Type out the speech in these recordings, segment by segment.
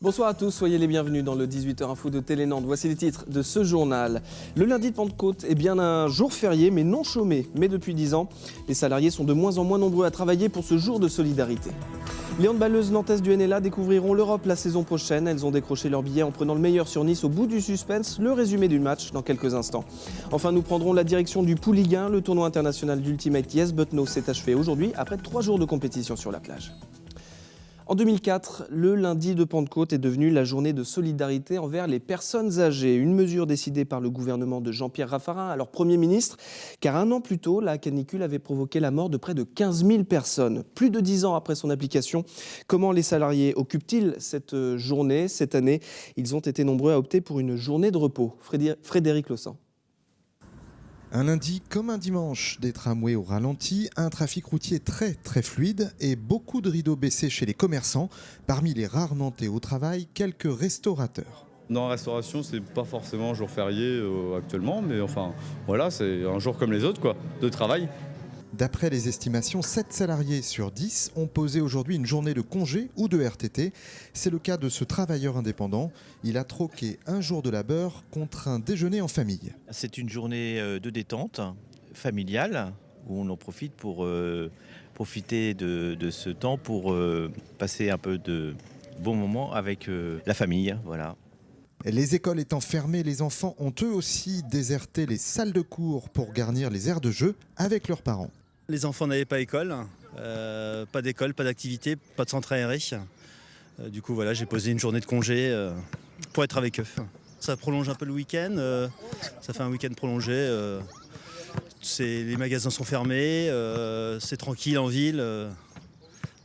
Bonsoir à tous, soyez les bienvenus dans le 18h Info de Télé Nantes. Voici les titres de ce journal. Le lundi de Pentecôte est bien un jour férié, mais non chômé. Mais depuis 10 ans, les salariés sont de moins en moins nombreux à travailler pour ce jour de solidarité. Les handballeuses nantaises du NLA découvriront l'Europe la saison prochaine. Elles ont décroché leur billet en prenant le meilleur sur Nice au bout du suspense. Le résumé du match dans quelques instants. Enfin, nous prendrons la direction du Pool Ligue 1. Le tournoi international d'Ultimate Yes But No s'est achevé aujourd'hui après 3 jours de compétition sur la plage. En 2004, le lundi de Pentecôte est devenu la journée de solidarité envers les personnes âgées. Une mesure décidée par le gouvernement de Jean-Pierre Raffarin, alors Premier ministre, car un an plus tôt, la canicule avait provoqué la mort de près de 15 000 personnes. Plus de 10 ans après son application, comment les salariés occupent-ils cette journée? Cette année, ils ont été nombreux à opter pour une journée de repos. Frédéric Lossan. Un lundi comme un dimanche, des tramways au ralenti, un trafic routier très fluide et beaucoup de rideaux baissés chez les commerçants. Parmi les rares Nantais au travail, quelques restaurateurs. Dans la restauration, c'est pas forcément jour férié actuellement, mais enfin voilà, c'est un jour comme les autres quoi, de travail. D'après les estimations, 7 salariés sur 10 ont posé aujourd'hui une journée de congé ou de RTT. C'est le cas de ce travailleur indépendant. Il a troqué un jour de labeur contre un déjeuner en famille. C'est une journée de détente familiale où on en profite pour profiter de ce temps pour passer un peu de bons moments avec la famille. Voilà. Les écoles étant fermées, les enfants ont eux aussi déserté les salles de cours pour garnir les aires de jeu avec leurs parents. Les enfants n'avaient pas école, pas d'école, pas d'activité, pas de centre aéré. Du coup, voilà, j'ai posé une journée de congé pour être avec eux. Ça prolonge un peu le week-end, ça fait un week-end prolongé. Les magasins sont fermés, c'est tranquille en ville.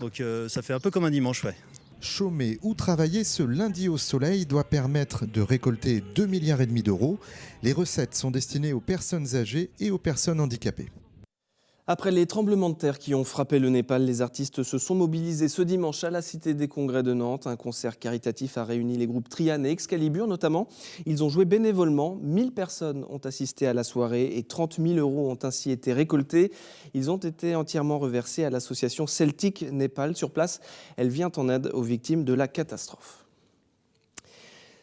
Donc ça fait un peu comme un dimanche, ouais. Chômer ou travailler ce lundi au soleil doit permettre de récolter 2,5 milliards d'euros. Les recettes sont destinées aux personnes âgées et aux personnes handicapées. Après les tremblements de terre qui ont frappé le Népal, les artistes se sont mobilisés ce dimanche à la Cité des Congrès de Nantes. Un concert caritatif a réuni les groupes Trian et Excalibur notamment. Ils ont joué bénévolement. 1000 personnes ont assisté à la soirée et 30 000 euros ont ainsi été récoltés. Ils ont été entièrement reversés à l'association Celtic Népal. Sur place, elle vient en aide aux victimes de la catastrophe.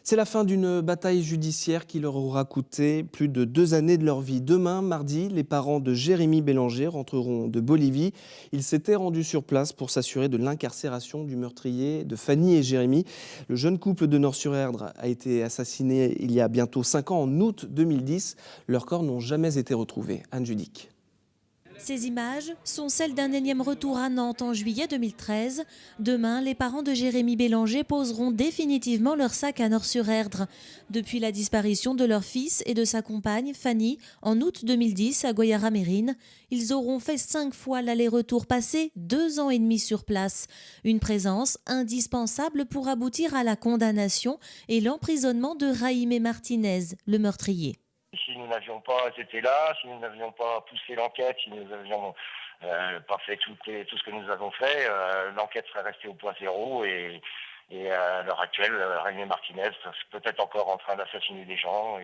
C'est la fin d'une bataille judiciaire qui leur aura coûté plus de 2 années de leur vie. Demain, mardi, les parents de Jérémy Bélanger rentreront de Bolivie. Ils s'étaient rendus sur place pour s'assurer de l'incarcération du meurtrier de Fanny et Jérémy. Le jeune couple de Nort-sur-Erdre a été assassiné il y a bientôt 5 ans, en août 2010. Leurs corps n'ont jamais été retrouvés. Anne Judic. Ces images sont celles d'un énième retour à Nantes en juillet 2013. Demain, les parents de Jérémy Bélanger poseront définitivement leur sac à Nort-sur-Erdre. Depuis la disparition de leur fils et de sa compagne, Fanny, en août 2010 à Guayara-Mérine, ils auront fait 5 fois l'aller-retour, passé 2 ans et demi sur place. Une présence indispensable pour aboutir à la condamnation et l'emprisonnement de Jaime Martinez, le meurtrier. Si nous n'avions pas été là, si nous n'avions pas poussé l'enquête, si nous n'avions pas fait tout ce que nous avons fait, l'enquête serait restée au point zéro et à l'heure actuelle, Jaime Martinez est peut-être encore en train d'assassiner des gens.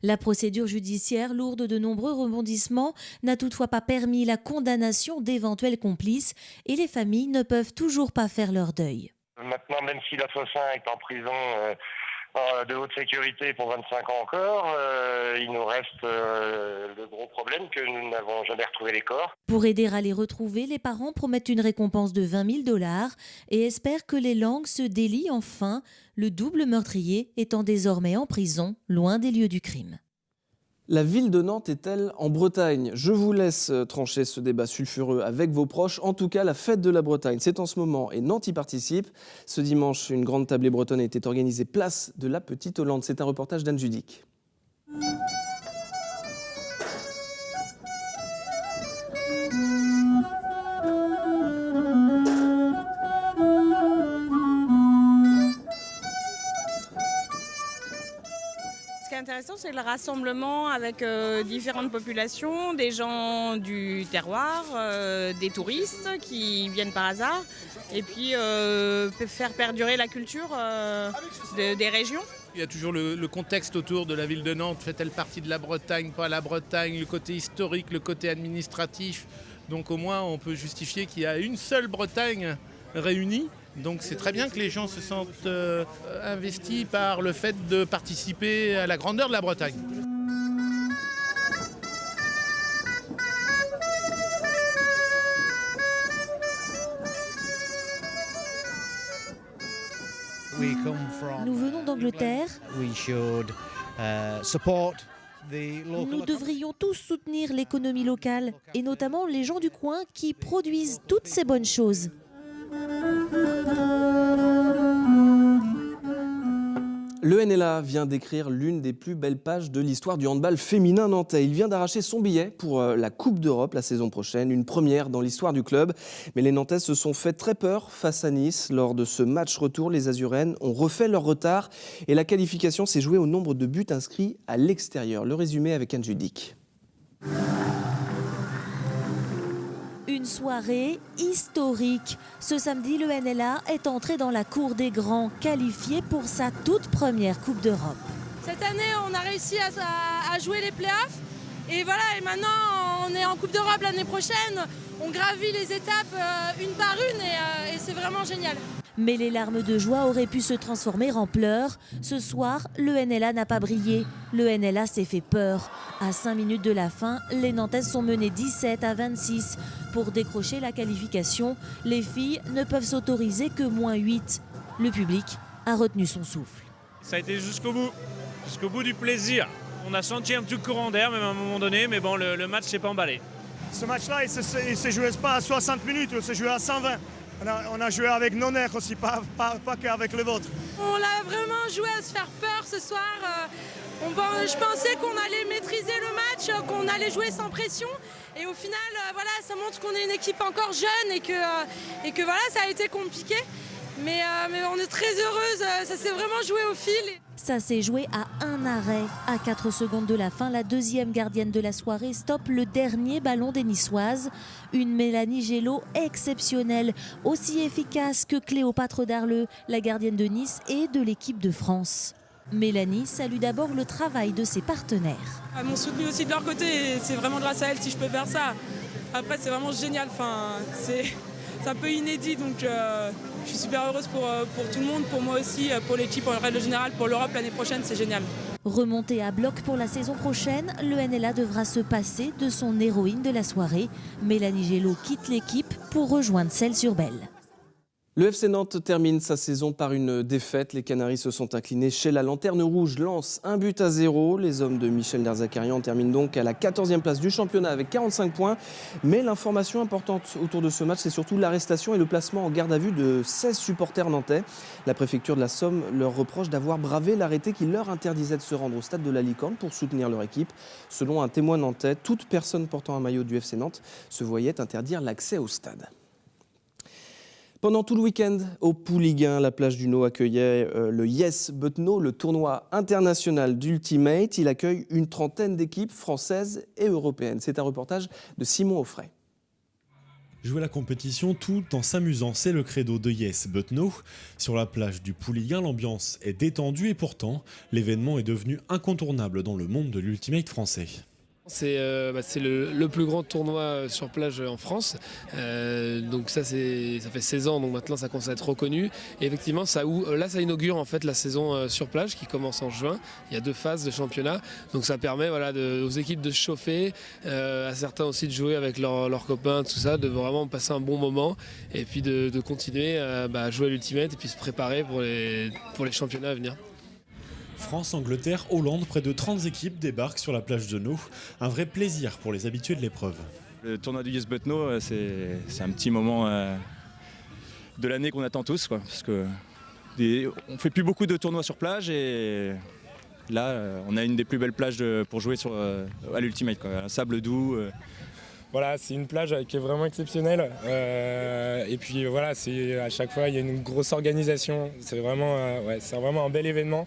La procédure judiciaire, lourde de nombreux rebondissements, n'a toutefois pas permis la condamnation d'éventuels complices et les familles ne peuvent toujours pas faire leur deuil. Maintenant, même si l'assassin est en prison de haute sécurité pour 25 ans encore, il nous reste le gros problème que nous n'avons jamais retrouvé les corps. Pour aider à les retrouver, les parents promettent une récompense de 20 000 $ et espèrent que les langues se délient enfin, le double meurtrier étant désormais en prison, loin des lieux du crime. La ville de Nantes est-elle en Bretagne? Je vous laisse trancher ce débat sulfureux avec vos proches. En tout cas, la fête de la Bretagne, c'est en ce moment et Nantes y participe. Ce dimanche, une grande tablée bretonne a été organisée place de la Petite Hollande. C'est un reportage d'Anne Judic. Ce qui est intéressant, c'est le rassemblement avec différentes populations, des gens du terroir, des touristes qui viennent par hasard, et puis faire perdurer la culture des régions. Il y a toujours le contexte autour de la ville de Nantes. Fait-elle partie de la Bretagne, pas la Bretagne, le côté historique, le côté administratif. Donc au moins on peut justifier qu'il y a une seule Bretagne réunie. Donc c'est très bien que les gens se sentent investis par le fait de participer à la grandeur de la Bretagne. Nous venons d'Angleterre. Nous devrions tous soutenir l'économie locale et notamment les gens du coin qui produisent toutes ces bonnes choses. Le NLA vient d'écrire l'une des plus belles pages de l'histoire du handball féminin nantais. Il vient d'arracher son billet pour la Coupe d'Europe la saison prochaine, une première dans l'histoire du club. Mais les Nantaises se sont fait très peur face à Nice. Lors de ce match retour, les Azuréennes ont refait leur retard et la qualification s'est jouée au nombre de buts inscrits à l'extérieur. Le résumé avec Anne Judic. Une soirée historique. Ce samedi, le NLA est entré dans la cour des grands, qualifié pour sa toute première Coupe d'Europe. Cette année, on a réussi à jouer les playoffs. Et voilà, et maintenant, on est en Coupe d'Europe l'année prochaine. On gravit les étapes une par une et c'est vraiment génial. Mais les larmes de joie auraient pu se transformer en pleurs. Ce soir, le NLA n'a pas brillé. Le NLA s'est fait peur. À 5 minutes de la fin, les Nantaises sont menées 17-26. Pour décrocher la qualification, les filles ne peuvent s'autoriser que -8. Le public a retenu son souffle. Ça a été jusqu'au bout du plaisir. On a senti un petit courant d'air même à un moment donné, mais bon, le match s'est pas emballé. Ce match-là, il ne se jouait pas à 60 minutes, il se jouait à 120. On a joué avec nos nerfs aussi, pas qu'avec le vôtre. On a vraiment joué à se faire peur ce soir. Je pensais qu'on allait maîtriser le match, qu'on allait jouer sans pression. Et au final, voilà, ça montre qu'on est une équipe encore jeune et que voilà, ça a été compliqué. Mais on est très heureuse, ça s'est vraiment joué au fil. Ça s'est joué à un arrêt. À 4 secondes de la fin, la deuxième gardienne de la soirée stoppe le dernier ballon des Niçoises. Une Mélanie Gélo exceptionnelle, aussi efficace que Cléopâtre Darleux, la gardienne de Nice et de l'équipe de France. Mélanie salue d'abord le travail de ses partenaires. Elles m'ont soutenu aussi de leur côté et c'est vraiment grâce à elles si je peux faire ça. Après, c'est vraiment génial, c'est un peu inédit, donc je suis super heureuse pour tout le monde, pour moi aussi, pour l'équipe en règle générale, pour l'Europe l'année prochaine, c'est génial. Remontée à bloc pour la saison prochaine, le NLA devra se passer de son héroïne de la soirée. Mélanie Gélo quitte l'équipe pour rejoindre Celles-sur-Belle. Le FC Nantes termine sa saison par une défaite. Les Canaries se sont inclinés chez la Lanterne Rouge. Lens 1-0. Les hommes de Michel Derzakarian terminent donc à la 14e place du championnat avec 45 points. Mais l'information importante autour de ce match, c'est surtout l'arrestation et le placement en garde à vue de 16 supporters nantais. La préfecture de la Somme leur reproche d'avoir bravé l'arrêté qui leur interdisait de se rendre au stade de la Licorne pour soutenir leur équipe. Selon un témoin nantais, toute personne portant un maillot du FC Nantes se voyait interdire l'accès au stade. Pendant tout le week-end, au Pouliguen, la plage du Nau accueillait le Yes But No, le tournoi international d'Ultimate. Il accueille une trentaine d'équipes françaises et européennes. C'est un reportage de Simon Offray. Jouer la compétition tout en s'amusant, c'est le credo de Yes But No. Sur la plage du Pouliguen, l'ambiance est détendue et pourtant, l'événement est devenu incontournable dans le monde de l'Ultimate français. C'est le plus grand tournoi sur plage en France, donc ça fait 16 ans, donc maintenant ça commence à être reconnu. Et effectivement, ça inaugure en fait la saison sur plage qui commence en juin. Il y a 2 phases de championnat, donc ça permet aux équipes de se chauffer, à certains aussi de jouer avec leurs copains, tout ça, de vraiment passer un bon moment et puis de continuer à jouer à l'Ultimate et puis se préparer pour les championnats à venir. France, Angleterre, Hollande, près de 30 équipes débarquent sur la plage de Nau. Un vrai plaisir pour les habitués de l'épreuve. Le tournoi du Yes But No, c'est un petit moment de l'année qu'on attend tous, quoi, parce que on fait plus beaucoup de tournois sur plage et là, on a une des plus belles plages pour jouer à l'Ultimate, quoi, un sable doux. Voilà, c'est une plage qui est vraiment exceptionnelle. Et puis voilà, à chaque fois, il y a une grosse organisation. C'est vraiment un bel événement.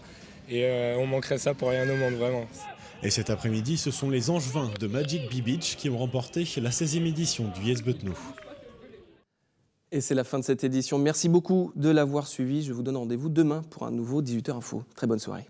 Et on manquerait ça pour rien au monde, vraiment. Et cet après-midi, ce sont les Angevins de Magic Bee Beach qui ont remporté la 16e édition du Yes But No. Et c'est la fin de cette édition. Merci beaucoup de l'avoir suivi. Je vous donne rendez-vous demain pour un nouveau 18h Info. Très bonne soirée.